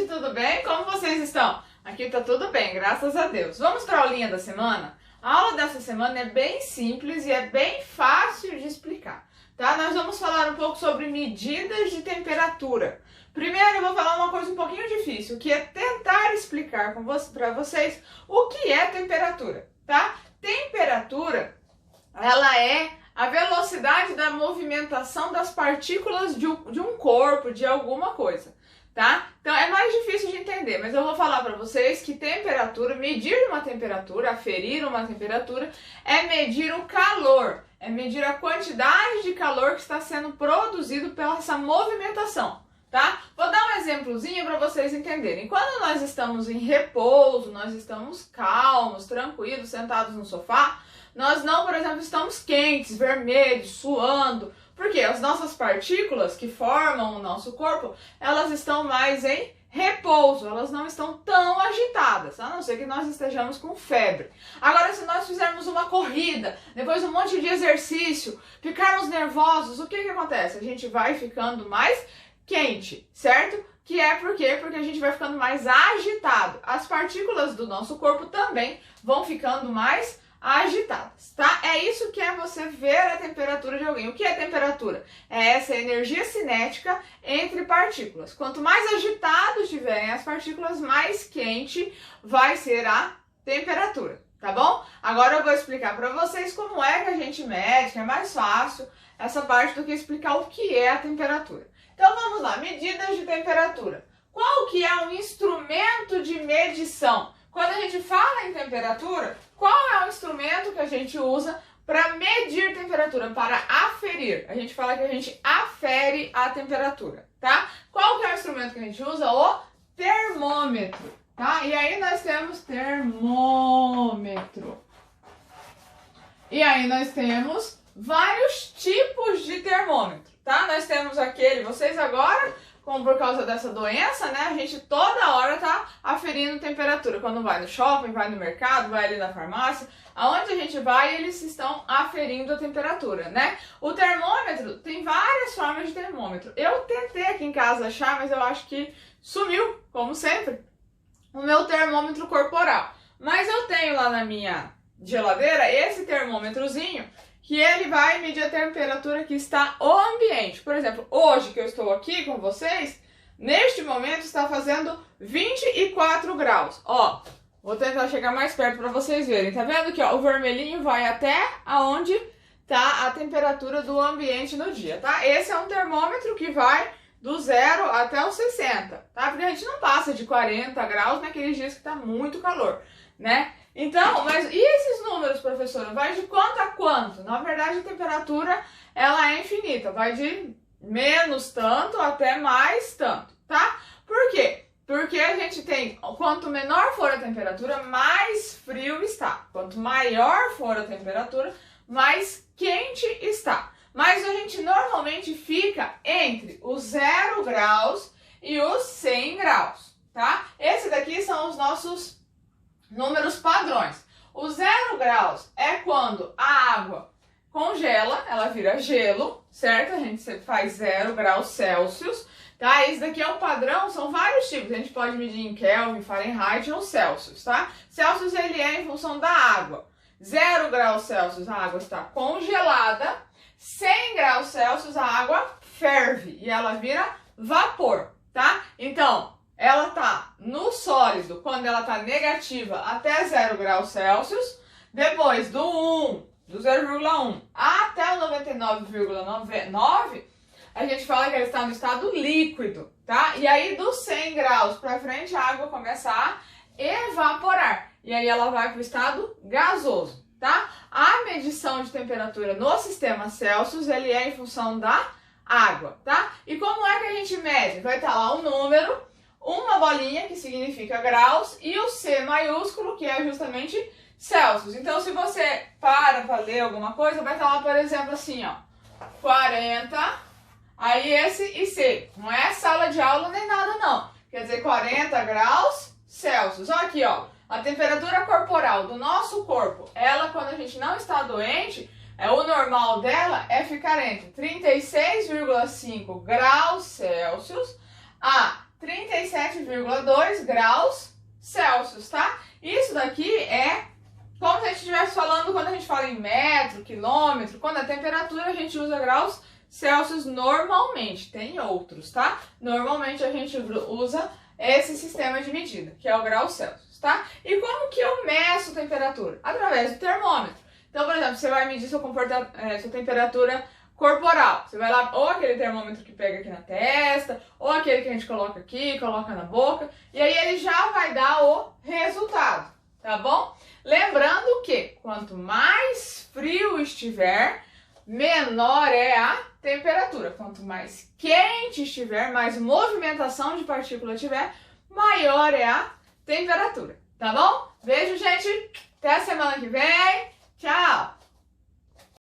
tudo bem? Como vocês estão? Aqui tá tudo bem, graças a Deus. Vamos para a aulinha da semana? A aula dessa semana é bem simples e é bem fácil de explicar, tá? Nós vamos falar um pouco sobre medidas de temperatura. Primeiro eu vou falar uma coisa um pouquinho difícil, que é tentar explicar para vocês o que é temperatura, tá? Temperatura, ela é a velocidade da movimentação das partículas de um corpo, de alguma coisa, tá? Então é mais difícil de entender, mas eu vou falar para vocês que temperatura, medir uma temperatura, aferir uma temperatura, é medir o calor, é medir a quantidade de calor que está sendo produzido pela essa movimentação, tá? Vou dar um exemplozinho para vocês entenderem. Quando nós estamos em repouso, nós estamos calmos, tranquilos, sentados no sofá, nós não, por exemplo, estamos quentes, vermelhos, suando, porque as nossas partículas que formam o nosso corpo, elas estão mais em repouso, elas não estão tão agitadas, a não ser que nós estejamos com febre. Agora, se nós fizermos uma corrida, depois um monte de exercício, ficarmos nervosos, o que acontece? A gente vai ficando mais quente, certo? Que é por quê? Porque a gente vai ficando mais agitado. As partículas do nosso corpo também vão ficando mais agitadas, tá? É isso que é você ver a temperatura de alguém. O que é temperatura? É essa energia cinética entre partículas. Quanto mais agitado estiverem as partículas, mais quente vai ser a temperatura, tá bom? Agora eu vou explicar para vocês como é que a gente mede, que é mais fácil essa parte do que explicar o que é a temperatura. Então vamos lá, medidas de temperatura. Qual que é o instrumento de medição? Quando a gente fala em temperatura, qual é o instrumento que a gente usa para medir temperatura, para aferir? A gente fala que a gente afere a temperatura, tá? Qual que é o instrumento que a gente usa? O termômetro, tá? E aí nós temos termômetro. E aí nós temos vários tipos de termômetro, tá? Nós temos aquele, vocês agora, como por causa dessa doença, né, a gente toda hora tá aferindo temperatura. Quando vai no shopping, vai no mercado, vai ali na farmácia, aonde a gente vai, eles estão aferindo a temperatura, né? O termômetro, tem várias formas de termômetro. Eu tentei aqui em casa achar, mas eu acho que sumiu, como sempre, o meu termômetro corporal. Mas eu tenho lá na minha geladeira esse termômetrozinho, que ele vai medir a temperatura que está o ambiente. Por exemplo, hoje que eu estou aqui com vocês, neste momento está fazendo 24 graus. Ó, vou tentar chegar mais perto para vocês verem. Tá vendo que ó, o vermelhinho vai até aonde tá a temperatura do ambiente no dia, tá? Esse é um termômetro que vai do 0 até os 60, tá? Porque a gente não passa de 40 graus naqueles dias que tá muito calor, né? Então, mas e esses números, professora? Vai de quanto a quanto? Na verdade, a temperatura, ela é infinita. Vai de menos tanto até mais tanto, tá? Por quê? Porque a gente tem, quanto menor for a temperatura, mais frio está. Quanto maior for a temperatura, mais quente está. Mas a gente normalmente fica entre os 0 graus e os 100 graus, tá? Esse daqui são os nossos números padrões. O 0 graus é quando a água congela, ela vira gelo, certo? A gente faz 0 graus Celsius, tá? Esse daqui é o padrão, são vários tipos. A gente pode medir em Kelvin, Fahrenheit ou Celsius, tá? Celsius ele é em função da água. 0 graus Celsius a água está congelada, 100 graus Celsius a água ferve e ela vira vapor, tá? Então, ela tá no sólido quando ela tá negativa até 0 graus Celsius, depois do 0,1 até o 99,9, a gente fala que ela está no estado líquido, tá? E aí dos 100 graus para frente a água começa a evaporar e aí ela vai para o estado gasoso, tá? A medição de temperatura no sistema Celsius, ele é em função da água, tá? E como é que a gente mede? Vai estar lá um número, uma bolinha, que significa graus, e o C maiúsculo, que é justamente Celsius. Então, se você para ler alguma coisa, vai estar lá, por exemplo, assim, ó, 40, aí esse e C. Não é sala de aula nem nada, não. Quer dizer, 40 graus Celsius. Olha aqui, ó, a temperatura corporal do nosso corpo, ela, quando a gente não está doente, o normal dela é ficar entre 36,5 graus Celsius a 37 17,2 graus Celsius, tá? Isso daqui é como se a gente estivesse falando quando a gente fala em metro, quilômetro, quando a temperatura a gente usa graus Celsius normalmente, tem outros, tá? Normalmente a gente usa esse sistema de medida, que é o grau Celsius, tá? E como que eu meço temperatura? Através do termômetro. Então, por exemplo, você vai medir sua temperatura corporal. Você vai lá, ou aquele termômetro que pega aqui na testa, ou aquele que a gente coloca aqui, coloca na boca, e aí ele já vai dar o resultado, tá bom? Lembrando que quanto mais frio estiver, menor é a temperatura. Quanto mais quente estiver, mais movimentação de partícula tiver, maior é a temperatura, tá bom? Beijo, gente! Até a semana que vem! Tchau!